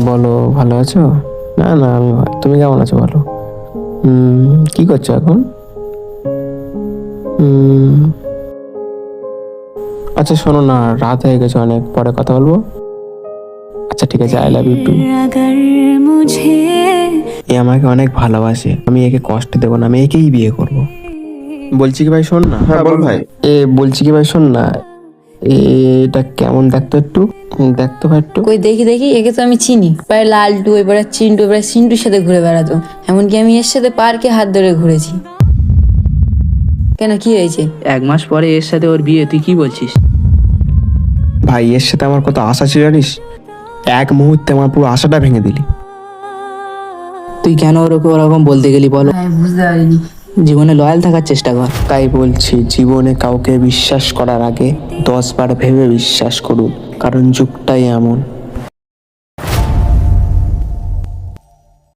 বলো, ভালো আছো? না না, তুমি কেমন আছো বলো? কি করছো এখন? আচ্ছা শোনো না, রাত হয়ে গেছে অনেক, পরে কথা বলবো। আচ্ছা ঠিক আছে, আই লাভ ইউ টু। এ আমাকে অনেক ভালোবাসে, আমি একে কষ্ট দেবো না, আমি একেই বিয়ে করব। বলছি কি ভাই শোন না। হ্যাঁ বল ভাই। বলছি কি ভাই শোন না, এটা কেমন দেখতো একটু, দেখতো ভাই একটু। কই দেখি দেখি, একে তো আমি চিনি। এবারে লালটু, এবারে চিন্টু, এবারে চিন্টুর সাথে ঘুরে বেড়াতো। এমনকি আমি এর সাথে পার্কে হাত ধরে ঘুরেছি। কেন, কি হয়েছে? 1 মাস পরে এর সাথে ওর বিয়ে, তুই কি বলছিস? ভাই এর সাথে আমার কত আশা ছিল জানিস, এক মুহূর্তে আমার পুরো আশাটা ভেঙে দিলি। তুই কেন ওরকম বলতে গেলি বলো? বুঝতে পারিনি। জীবনে লয়াল থাকার চেষ্টা কর। তাই বলছি, জীবনে কাউকে বিশ্বাস করার আগে 10 বার ভেবে বিশ্বাস করুন, কারণ যুগটাই এমন।